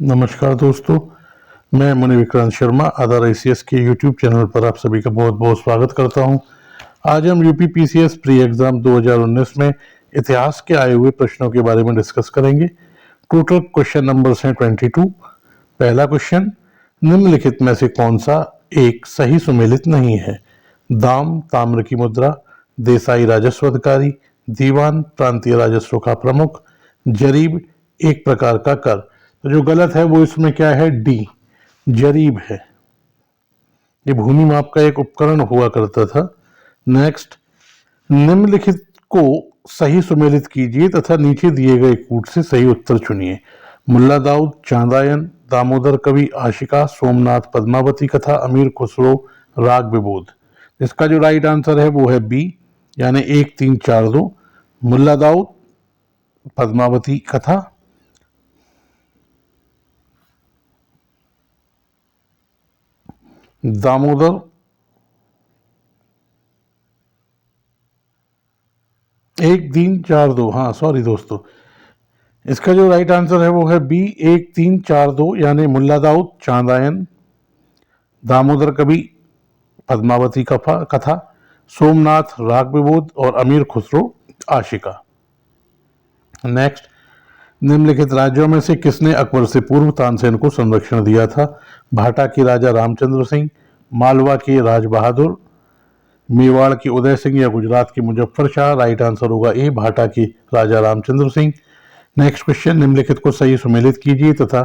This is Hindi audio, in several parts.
नमस्कार दोस्तों, मैं मुनि विक्रांत शर्मा आधार आईसीएस के यूट्यूब चैनल पर आप सभी का बहुत बहुत स्वागत करता हूं। आज हम यूपी पीसीएस प्री एग्जाम 2019 में इतिहास के आए हुए प्रश्नों के बारे में डिस्कस करेंगे। टोटल क्वेश्चन नंबर्स हैं 22। पहला क्वेश्चन, निम्नलिखित में से कौन सा एक सही सुमेलित नहीं है? दाम ताम्र की मुद्रा, देसाई राजस्व अधिकारी, दीवान प्रांतीय राजस्व का प्रमुख, जरीब एक प्रकार का कर। तो जो गलत है वो इसमें क्या है? डी, जरीब है। ये भूमि माप का एक उपकरण हुआ करता था। नेक्स्ट, निम्नलिखित को सही सुमेलित कीजिए तथा नीचे दिए गए कूट से सही उत्तर चुनिए। मुल्ला दाऊद, चांदायन, दामोदर कवि, आशिका, सोमनाथ, पद्मावती कथा, अमीर खुसरो, राग विबोध। इसका जो राइट आंसर है वो है बी, यानी 1 3 4 2। मुल्ला दाऊद, पद्मावती कथा, दामोदर, 1 3 4 2। हाँ सॉरी दोस्तों, इसका जो राइट आंसर है वो है बी, 1 3 4 2, यानी मुल्ला दाऊद, चांदायन, दामोदर कवि, पद्मावती कथा, सोमनाथ, राग विबोध और अमीर खुसरो, आशिका। नेक्स्ट, निम्नलिखित राज्यों में से किसने अकबर से पूर्व तानसेन को संरक्षण दिया था? भाटा के राजा रामचंद्र सिंह, मालवा के राज बहादुर, मेवाड़ के उदय सिंह या गुजरात के मुजफ्फर शाह। राइट आंसर होगा ए, भाटा के राजा रामचंद्र सिंह। नेक्स्ट क्वेश्चन, निम्नलिखित को सही सुमेलित कीजिए तथा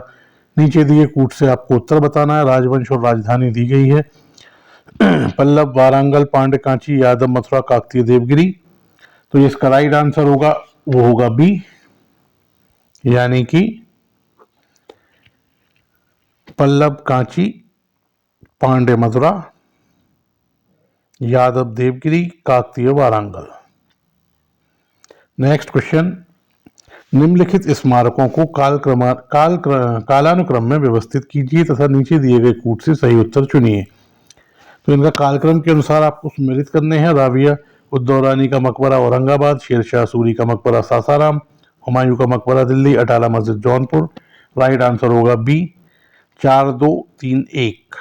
नीचे दिए कूट से आपको उत्तर बताना है। राजवंश और राजधानी दी गई है। पल्लव, वारांगल, पांड्य, कांची, यादव, मथुरा, काकतीय, देवगिरी। तो इसका राइट आंसर होगा वो होगा बी, यानी कि पल्लव कांची, पांड्य मथुरा, यादव देवगिरी, काकतीय वारांगल। नेक्स्ट क्वेश्चन, निम्नलिखित स्मारकों को कालानुक्रम में व्यवस्थित कीजिए तथा नीचे दिए गए कूट से सही उत्तर चुनिए। तो इनका कालक्रम के अनुसार आपको सम्मिलित करने हैं। राबिया उद्दौरानी का मकबरा औरंगाबाद, शेरशाह सूरी का मकबरा सासाराम, हुमायूं का मकबरा दिल्ली, अटाला मस्जिद जौनपुर। राइट आंसर होगा बी, 4 2 3 1।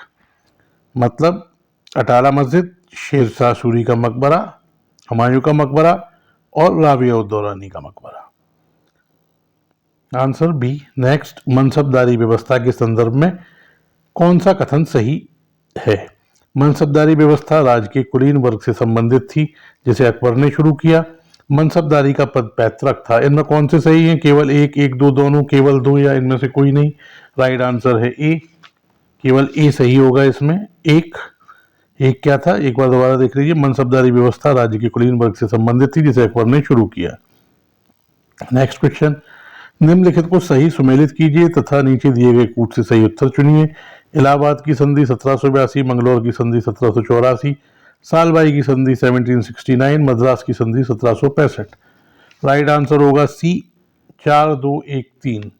मतलब अटाला मस्जिद, शेरशाह सूरी का मकबरा, हुमायूं का मकबरा और राबिया उद्दौरानी का मकबरा। Answer B. नेक्स्ट, मनसबदारी व्यवस्था के संदर्भ में कौन सा कथन सही है? मनसबदारी व्यवस्था राज्य के कुलीन वर्ग से संबंधित थी जिसे अकबर ने शुरू किया। मनसबदारी का पद पैतृक था। इनमें कौन से सही हैं? केवल एक, एक दो, दोनों, केवल दो या इनमें से कोई नहीं। राइट आंसर है ए, केवल ए सही होगा इसमें। एक क्या था, एक बार दोबारा देख लीजिए। मनसबदारी व्यवस्था राज्य के कुलीन वर्ग से संबंधित थी जिसे अकबर ने शुरू किया। नेक्स्ट क्वेश्चन, निम्नलिखित को सही सुमेलित कीजिए तथा नीचे दिए गए कूट से सही उत्तर चुनिए। इलाहाबाद की संधि 1782, मंगलौर की संधि 1784, सालबाई की संधि 1769, मद्रास की संधि 1765। राइट आंसर होगा सी, 4 2 1 3।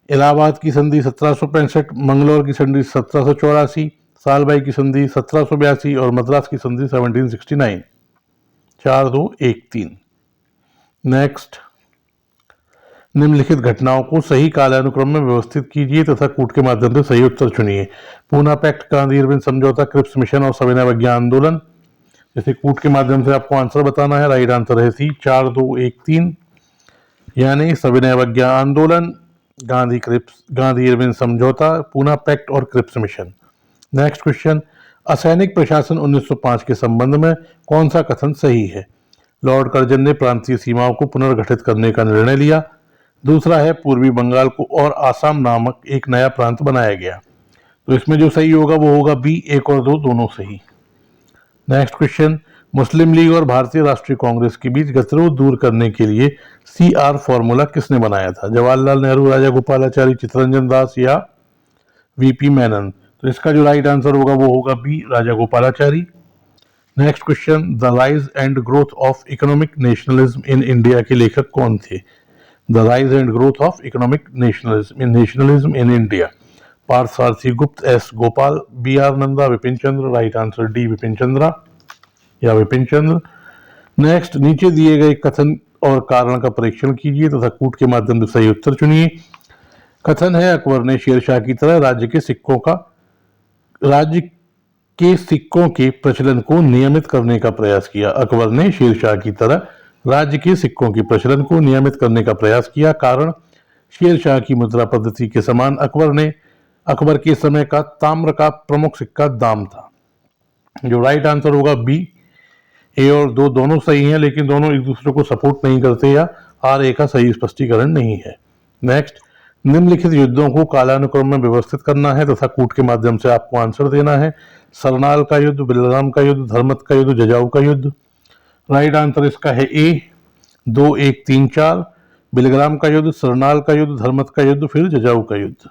इलाहाबाद की संधि 1765, मंगलौर की संधि 1784, सालबाई की संधि 1782 और मद्रास की संधि 1769। 4 2 1 3। नेक्स्ट, निम्नलिखित घटनाओं को सही कालानुक्रम में व्यवस्थित कीजिए तथा कूट के माध्यम से सही उत्तर चुनिए। पूना पैक्ट, गांधी इरविन समझौता, क्रिप्स मिशन और सविनय अवज्ञा आंदोलन। जैसे कूट के माध्यम से आपको आंसर बताना है। राइट आंसर है सी, 4 2 1 3, यानी सविनय अवज्ञा आंदोलन, गांधी इरविन समझौता, पूना पैक्ट और क्रिप्स मिशन। नेक्स्ट क्वेश्चन, असैनिक प्रशासन 1905 के संबंध में कौन सा कथन सही है? लॉर्ड कर्जन ने प्रांतीय सीमाओं को पुनर्गठित करने का निर्णय लिया। दूसरा है पूर्वी बंगाल को और आसाम नामक एक नया प्रांत बनाया गया। तो इसमें जो सही होगा वो होगा बी, 1 और 2 दोनों सही। नेक्स्ट क्वेश्चन, मुस्लिम लीग और भारतीय राष्ट्रीय कांग्रेस के बीच गतिरोध दूर करने के लिए CR फॉर्मूला किसने बनाया था? जवाहरलाल नेहरू, राजा गोपालाचारी, चित्तरंजन दास या VP मेनन। तो इसका जो राइट आंसर होगा वो होगा B, Raja Gopalachari. Next question, the rise and growth of economic nationalism in India के लेखक कौन थे? The Rise and Growth of Economic Nationalism in India. Parthasarathi Gupta, S. Gopal, BR Nanda, Vipin Chandra. Right answer D, Vipin Chandra या विपिन चंद्र। नेक्स्ट, नीचे दिए गए कथन और कारण का परीक्षण कीजिए तथा कूट के माध्यम से सही उत्तर चुनिए। कथन है अकबर ने शेरशाह की तरह राज्य के सिक्कों के प्रचलन को नियमित करने का प्रयास किया। अकबर ने शेरशाह की तरह राज्य के सिक्कों के प्रचलन को नियमित करने का प्रयास किया। कारण, शेरशाह की मुद्रा पद्धति के समान अकबर के समय का ताम्र का प्रमुख सिक्का दाम था। जो राइट आंसर होगा बी। ए और दो दोनों सही हैं, लेकिन दोनों एक दूसरे को सपोर्ट नहीं करते या आर ए का सही स्पष्टीकरण नहीं है। नेक्स्ट, निम्नलिखित युद्धों को कालानुक्रम में व्यवस्थित करना है तथा कूट के माध्यम से आपको आंसर देना है। सरनाल का युद्ध, बिलगाम का युद्ध, धर्मत का युद्ध, जजाऊ का युद्ध। राइट आंसर इसका है ए 2, 1, 3, 4। बिलग्राम का युद्ध, सरनाल का युद्ध, धर्मत का युद्ध, फिर जजाऊ का युद्ध।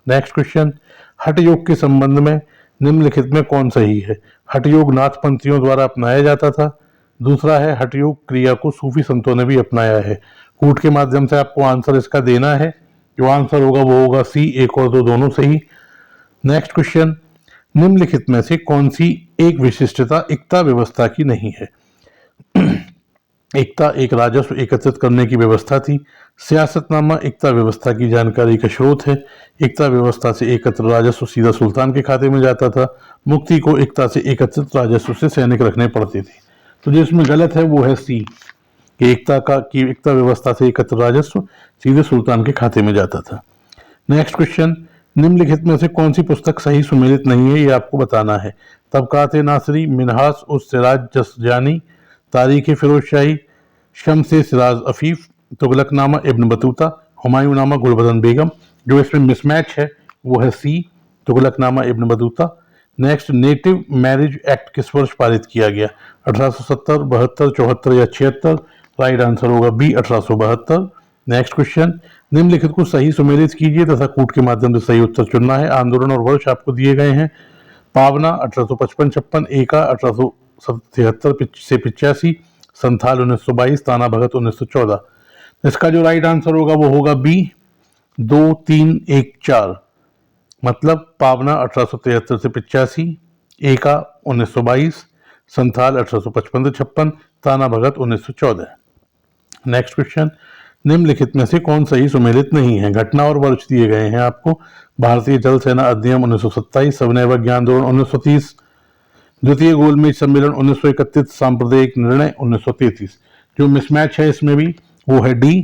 नेक्स्ट क्वेश्चन, हठ योग के संबंध में निम्नलिखित में कौन सही है? हठ योग नाथपंथियों द्वारा अपनाया जाता था। दूसरा है हठ योग क्रिया को सूफी संतों ने भी अपनाया है। कूट के माध्यम से आपको आंसर इसका देना है। जो आंसर होगा वो होगा सी। एक और दो दोनों सही। नेक्स्ट क्वेश्चन, निम्नलिखित में से कौन सी एक विशिष्टता एकता व्यवस्था की नहीं है? एकता एक राजस्व एकत्रित करने की व्यवस्था थी। सियासतनामा एकता व्यवस्था की जानकारी का स्रोत है। एकता व्यवस्था से एकत्र राजस्व सीधा सुल्तान के खाते में जाता था। मुक्ति को एकता से एकत्रित राजस्व से सैनिक रखने पड़ते थे। तो जिसमें गलत है वो है सी कि एकता व्यवस्था से एकत्र राजस्व सीधे सुल्तान के खाते में जाता था। नेक्स्ट क्वेश्चन, निम्नलिखित में से कौन सी पुस्तक सही सुमेलित नहीं है, ये आपको बताना है। तबकात नासरी, मिनहास उस सिराज जसजानी, तारीख फिरोजशाही, शम्से सिराज अफीफ, तुगलकनामा इब्न बतूता, हुमायूंनामा गुलबदन बेगम। जो इसमें मिसमैच है वो है C, Tughlaqnama Ibn Battuta. Next, native marriage act किस वर्ष पारित किया गया? 1870, 72, 74 या 76? राइट आंसर होगा बी 1872। नेक्स्ट क्वेश्चन, निम्नलिखित को सही सुमेलित कीजिए तथा कूट के माध्यम से सही उत्तर चुनना है। आंदोलन और वर्ष आपको दिए गए हैं। पावना 1855-56, एका 1873 से 85, संथाल 1922, ताना भगत 1914। इसका जो राइट आंसर होगा वो होगा बी 2, 3, 1, 4। मतलब पावना 1873 से 85, एका 1922, संथाल 1855 से 56, ताना भगत 1914। नेक्स्ट क्वेश्चन, निम्नलिखित में से कौन सही सुमेलित नहीं है? घटना और वर्ष दिए गए हैं आपको। भारतीय जल सेना अधिनियम 1927, सविनय अवज्ञा आंदोलन 1930, द्वितीय गोलमेज सम्मेलन 1931, सांप्रदायिक निर्णय 1933। जो मिसमैच है इसमें भी वो है डी,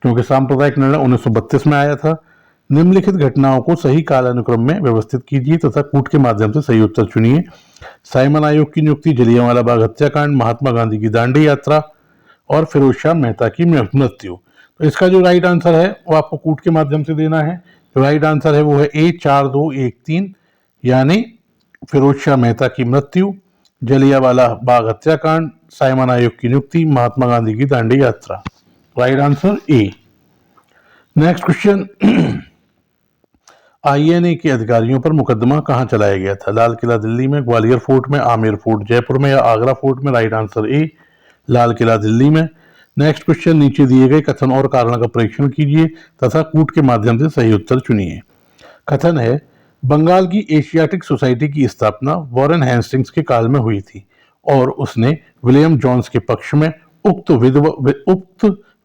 क्योंकि सांप्रदायिक निर्णय 1932 में आया था। निम्नलिखित घटनाओं को सही कालानुक्रम में व्यवस्थित कीजिए तथा कूट के माध्यम से सही उत्तर चुनिए। साइमन आयोग की नियुक्ति, जलियांवाला बाग हत्याकांड, महात्मा गांधी की दांडी यात्रा और फिरोज शाह मेहता की मृत्यु। तो इसका जो राइट आंसर है वो आपको कूट के माध्यम से देना है। जो राइट आंसर है वो है ए 4, 2, 1, 3, यानी फिरोज शाह मेहता की मृत्यु, जलियांवाला बाग हत्याकांड, साइमन आयोग की नियुक्ति, महात्मा गांधी की दांडी यात्रा। Right answer A. Next question, INA के अधिकारियों पर मुकदमा कहां चलाया गया था? लाल किला दिल्ली में, ग्वालियर फोर्ट में, आमेर फोर्ट जयपुर में या आगरा फोर्ट में? Right answer A, Lal Qila Delhi में। नेक्स्ट क्वेश्चन, नीचे दिए गए कथन और कारण का परीक्षण कीजिए तथा कूट के माध्यम से सही उत्तर चुनिए। कथन है, बंगाल की एशियाटिक सोसाइटी की स्थापना वॉरेन हेस्टिंग्स के काल में हुई थी और उसने विलियम जोन्स के पक्ष में उक्त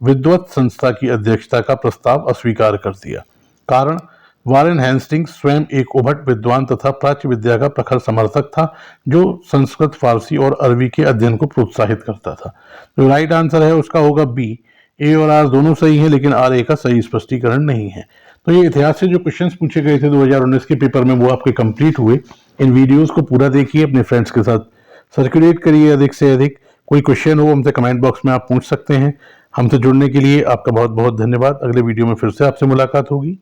विद्वत संस्था की अध्यक्षता का प्रस्ताव अस्वीकार कर दिया। कारण, वॉरेन हेस्टिंग्स स्वयं एक उभट विद्वान तथा प्राच्य विद्या का प्रखर समर्थक था जो संस्कृत, फारसी और अरबी के अध्ययन को प्रोत्साहित करता था। जो राइट आंसर है उसका होगा बी। ए और आर दोनों सही हैं, लेकिन आर ए का सही स्पष्टीकरण नहीं है। तो ये इतिहास से जो क्वेश्चंस पूछे गए थे 2019 के पेपर में वो आपके कंप्लीट हुए। इन वीडियोस को पूरा देखिए, अपने फ्रेंड्स के साथ सर्कुलेट करिए अधिक से अधिक। कोई क्वेश्चन हो हमसे कमेंट बॉक्स में आप पूछ सकते हैं। हमसे जुड़ने के लिए आपका बहुत बहुत धन्यवाद। अगले वीडियो में फिर से आपसे मुलाकात होगी।